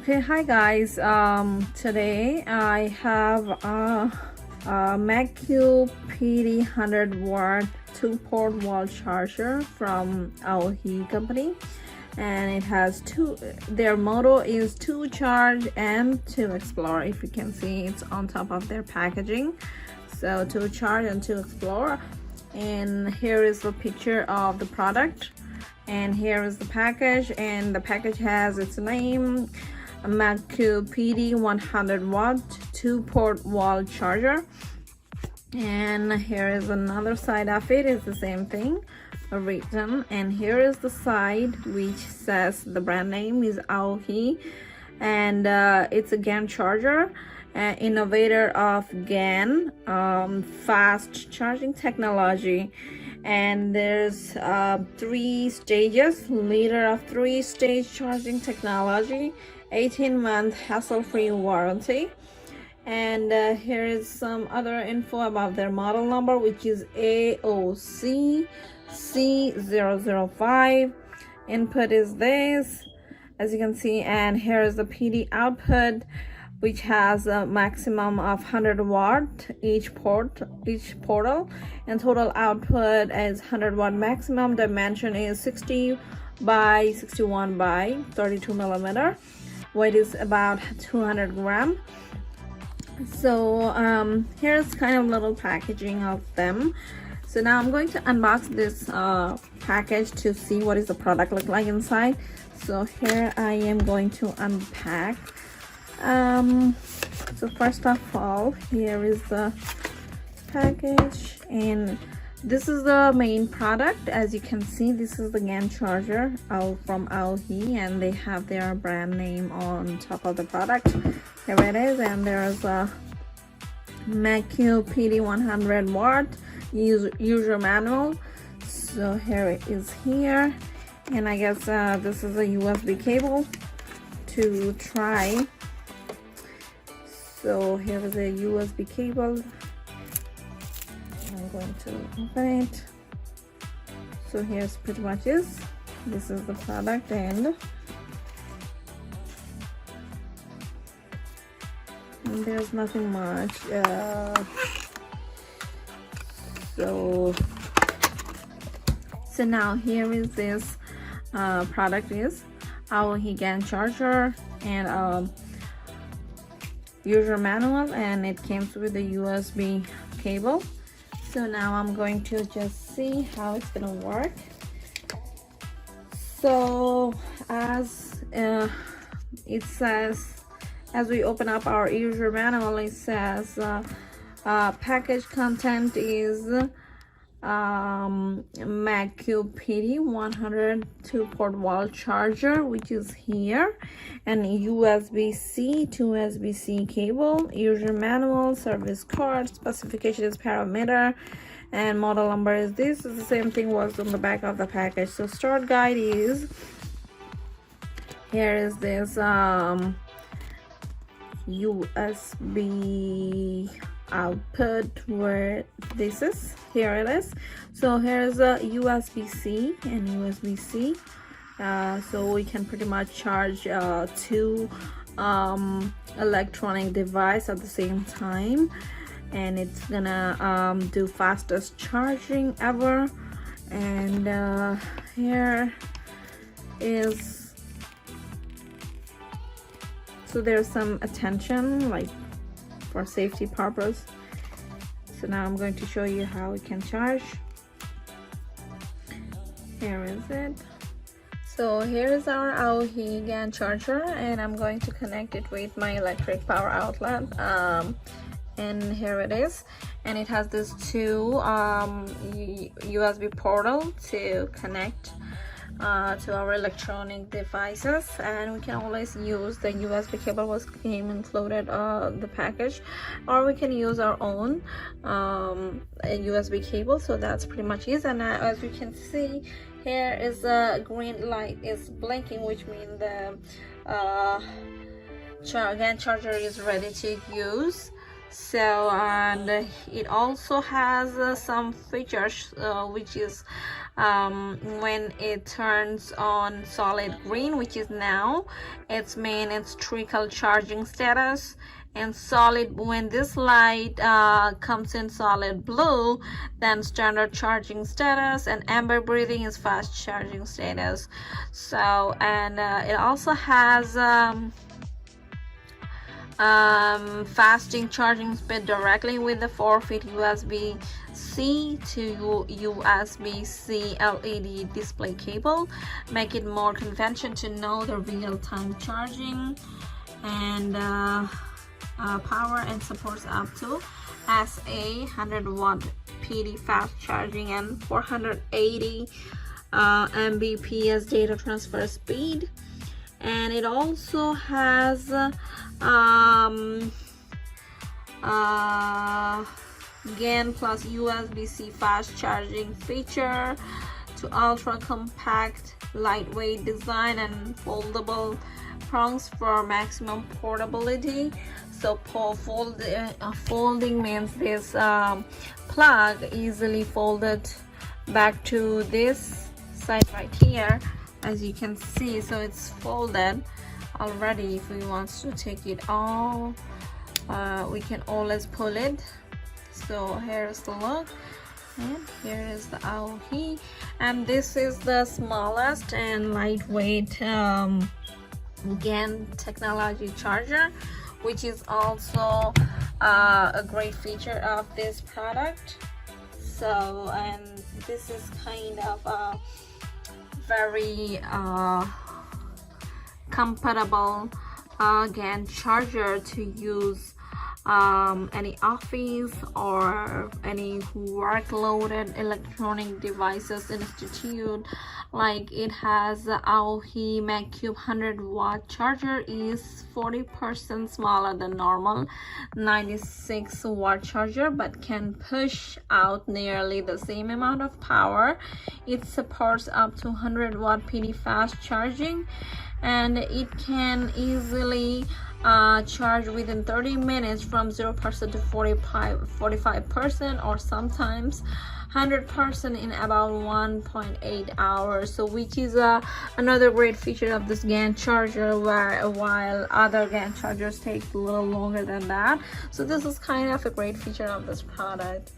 Okay, hi guys. Today I have a Magcube PD 100W 2-port wall charger from AOHE company, and it has their motto is to charge and to explore. If you can see, it's on top of their packaging, so to charge and to explore. And here is the picture of the product, and here is the package, and the package has its name, a Magcube PD 100W 2-port wall charger. And here is another side of it, it's the same thing written, and here is the side which says the brand name is AOHE, and it's a GaN charger, innovator of GaN, fast charging technology. And there's 3 stages, leader of 3-stage charging technology, 18-month hassle-free warranty. And here is some other info about their model number, which is AOHE 100W. Input is this, as you can see, and here is the PD output, which has a maximum of 100 watt each portal, and total output is 100 watt maximum. Dimension is 60 by 61 by 32 millimeter. Weight is about 200 grams. So here's kind of little packaging of them. So now I'm going to unbox this package to see what is the product look like inside. So here I am going to unpack. So first of all, here is the package, and this is the main product. As you can see, this is the GaN charger from AOHE, and they have their brand name on top of the product. Here it is, and there's a Magcube PD 100W user manual. So here it is here, and I guess this is a USB cable to try. So here is a USB cable. I'm going to open it. So here's pretty much this is the product, and there's nothing much. So now here is this product is AOHE GaN charger and user manual, and it comes with a USB cable. So now I'm going to just see how it's gonna work. So as it says, as we open up our user manual, it says package content is Magcube PD 100 2-port wall charger, which is here, and USB-C to USB-C cable, user manual, service card, specification is parameter, and model number is this. Is the same thing was on the back of the package. So start guide is, here is this USB output, where this is, here it is. So here's a USB-C and USB-C, so we can pretty much charge 2 electronic device at the same time, and it's gonna do fastest charging ever. And here is, so there's some attention like for safety purpose. So now I'm going to show you how we can charge. Here is it. So here is our AOHE GaN charger, and I'm going to connect it with my electric power outlet, and here it is, and it has this 2 USB portal to connect to our electronic devices, and we can always use the USB cable was came included the package, or we can use our own USB cable. So that's pretty much it. And as you can see, here is a green light is blinking, which means the GaN charger is ready to use. So, and it also has some features, which is when it turns on solid green, which is now, its main it's trickle charging status, and solid, when this light comes in solid blue, then standard charging status, and amber breathing is fast charging status. So, and it also has fasting charging speed directly with the 4-feet USB-C to USB-C LED display cable, make it more convenient to know the real-time charging, and power, and supports up to AOHE 100W PD fast charging and 480 Mbps data transfer speed. And it also has GaN plus USB-C fast charging feature to ultra compact lightweight design and foldable prongs for maximum portability. So folding means this plug easily folded back to this side right here, as you can see. So it's folded already. If we want to take it all, we can always pull it. So here's the look, and here is the AOHE, and this is the smallest and lightweight GaN technology charger, which is also a great feature of this product. So, and this is kind of a very compatible GaN charger to use any office or any workloaded electronic devices institute. Like, it has the AOHE Magcube 100W charger, is 40% smaller than normal 96W charger, but can push out nearly the same amount of power. It supports up to 100W PD fast charging, and it can easily charge within 30 minutes from 0% to 45%, or sometimes 100% in about 1.8 hours. So, which is another great feature of this GaN charger, while other GaN chargers take a little longer than that. So this is kind of a great feature of this product.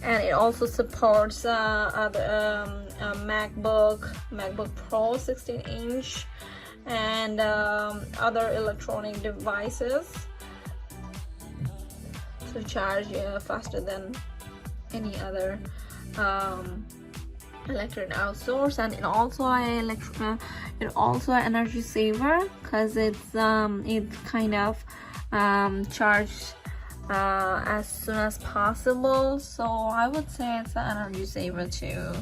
And it also supports MacBook Pro 16-inch and other electronic devices to charge faster than any other electric outsource. And it also an energy saver, because it's it kind of charges as soon as possible. So I would say it's an energy saver too.